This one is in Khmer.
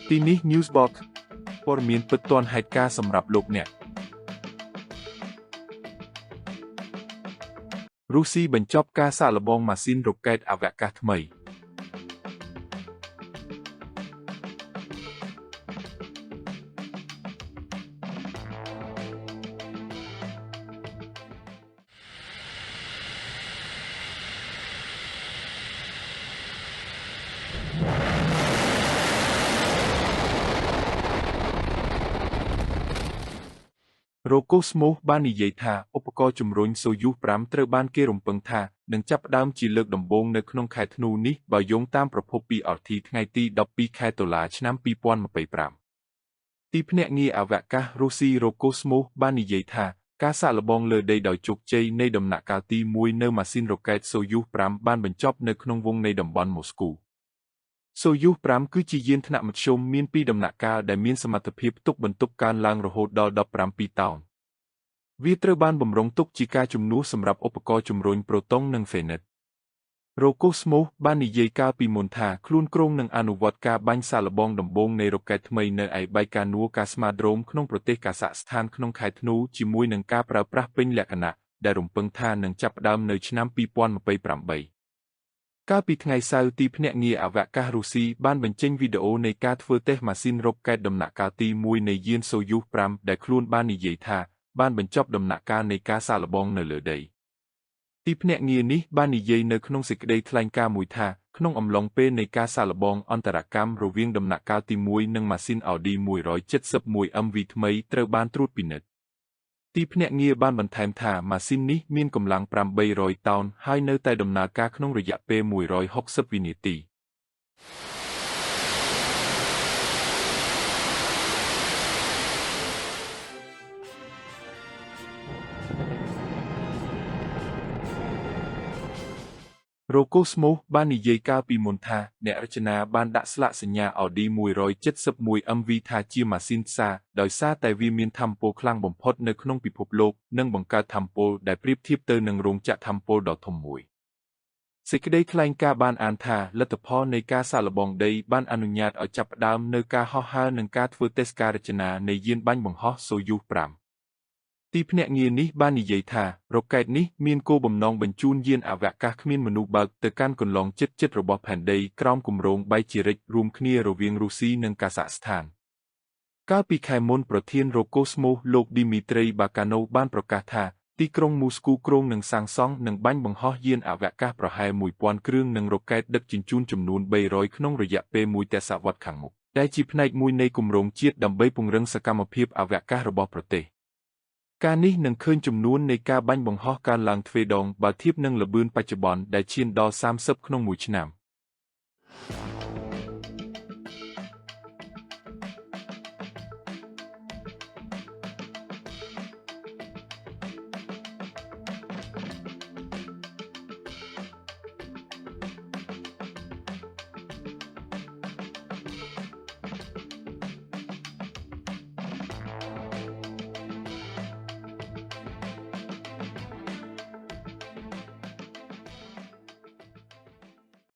ទីនេះ Newsbox ព័ត៌មានពិតទាន់ហេតុការណ៍សម្រាប់លោកអ្នករុស្ស៊ីបញ្ចប់ការសាកល្បងម៉ាស៊ីនរ៉ុកែតអវកាសថ្មីរ៉ូកូស្មូសបាននិយាយថាឧបករណ៍ជំរុញសូយូស 5 ត្រូវបានគេរំពឹងថានឹងចាប់ផ្ដើមជាលើកដំបូងនៅក្នុងខែធ្នូនេះបើយោងតាមប្រភពពី RT ថ្ងៃទី 12 ខែតុលា ឆ្នាំ 2025 ទីភ្នាក់ងារអវកាសរុស្ស៊ីរ៉ូកូស្មូសបាននិយាយថាការសាកល្បងលើដីដោយជោគជ័យនៃដំណាក់កាលទី 1 នៅម៉ាស៊ីនរ៉ុកែតសូយូស 5 បានបញ្ចប់នៅក្នុងវងនៃតំបន់ម៉ូស្គូសូយូស 5 គឺជាយានថ្នាក់មធ្យមមាន2ដំណាក់កាលដែលមានសមត្ថភាពផ្ទុកបន្ទុកកើនឡើងរហូតដល់17តោនវាត្រូវបានបម្រុងទុកជាការជំនួសសម្រាប់ឧបករណ៍ជំរុញប្រូតុងនិងហ្វេនិតរ៉ូកូស្មូសបាននិយាយកាលពីមុនថាខ្លួនគ្រោងនឹងអនុវត្តការបាញ់សាកល្បងដំបូងនៃរ៉ុកែតថ្មីនៅឯបៃកានូកាស្មាដ្រូមក្នុងប្រទេសកាហ្សាក់ស្ថានក្នុងខែធ្នូជាមួយនឹងការប្រើប្រាស់ពេញលក្ខណៈដែលរំពឹងថានឹងចាប់ផ្ដើមនៅឆ្នាំ 2028 កាលពីថ្ងៃសៅរ៍ទីភ្នាក់ងារអវកាសរុស្ស៊ីបានបញ្ចេញវីដេអូនៃការធ្វើតេស្តម៉ាស៊ីនរ៉ុកែតដំណាក់កាលទី 1 នៃយានសូយូស 5 ដែលខ្លួនបាននិយាយថាបានបញ្ចប់ដំណាក់កាលនៃការសាកល្បងនៅលើដីទីភ្នាក់ងារនេះបាននិយាយនៅក្នុងសេចក្តីថ្លែងការណ៍មួយថាក្នុងអំឡុងពេលនៃការសាកល្បងអន្តរកម្មរវាងដំណាក់កាលទី 1 និងម៉ាស៊ីន Audi 171 MV ថ្មីត្រូវបានត្រួតពិនិត្យទីភ្នាក់ងារបានបន្ថែមថាម៉ាស៊ីននេះមានកម្លាំង800តោនហើយនៅតែដំណើរការក្នុងរយៈពេល160វិនាទីរ៉ូកូស្មូសបាននិយាយកាលពីមុនថាអ្នករចនាបានដាក់ស្លាកសញ្ញា Audi 171 MV ថាជាម៉ាស៊ីនផ្សារដោយសារតែវាមានថាមពលខ្លាំងបំផុតនៅក្នុងពិភពលោកនិងបង្កើតថាមពលដែលប្រៀបធៀបទៅនឹងរោងចក្រថាមពលដ៏ធំមួយសេចក្តីថ្លែងការណ៍បានអានថាលទ្ធផលនៃការសាកល្បងដីបានអនុញ្ញាតឲ្យចាប់ផ្ដើមនូវការហោះហើរនិងការធ្វើតេស្តការរចនានៃយានបាញ់បង្ហោះសូយូស 5ទីភ្នាក់ងារនេះបាននិយាយថារ៉ុកែតនេះមានគោលបំណងបញ្ជូនយានអវកាសគ្មានមនុស្សបើកទៅកាន់គន្លងជិតៗរបស់ផែនដីក្រោមគម្រោងបៃជីរិករួមគ្នារវាងរុស្ស៊ីនិងកាហ្សាក់ស្ថានកាលពីខែមុនប្រធានរ៉ូកូស្មូសលោកឌីមីត្រីបាកាណូបានប្រកាសថាទីក្រុងមូស្គូគ្រោងនឹងសាងសង់និងបាញ់បង្ហោះយានអវកាសប្រហែល 1000 គ្រឿងនិងរ៉ុកែតដឹកជញ្ជូនចំនួន300ក្នុងរយៈពេលមួយទសវត្សរ៍ខាងមុខដែលជាផ្នែកមួយនៃគម្រោងជាតិដើម្បីពង្រឹងសកម្មភាពអវកាសរបស់ប្រទេសការនេះនឹងឃើញចំនួននៃការបាញ់បង្ហោះកើនឡើងទ្វេដងបើធៀបនឹងល្បឿនបច្ចុប្បន្នដែលឈានដល់30ក្នុងមួយឆ្នាំ។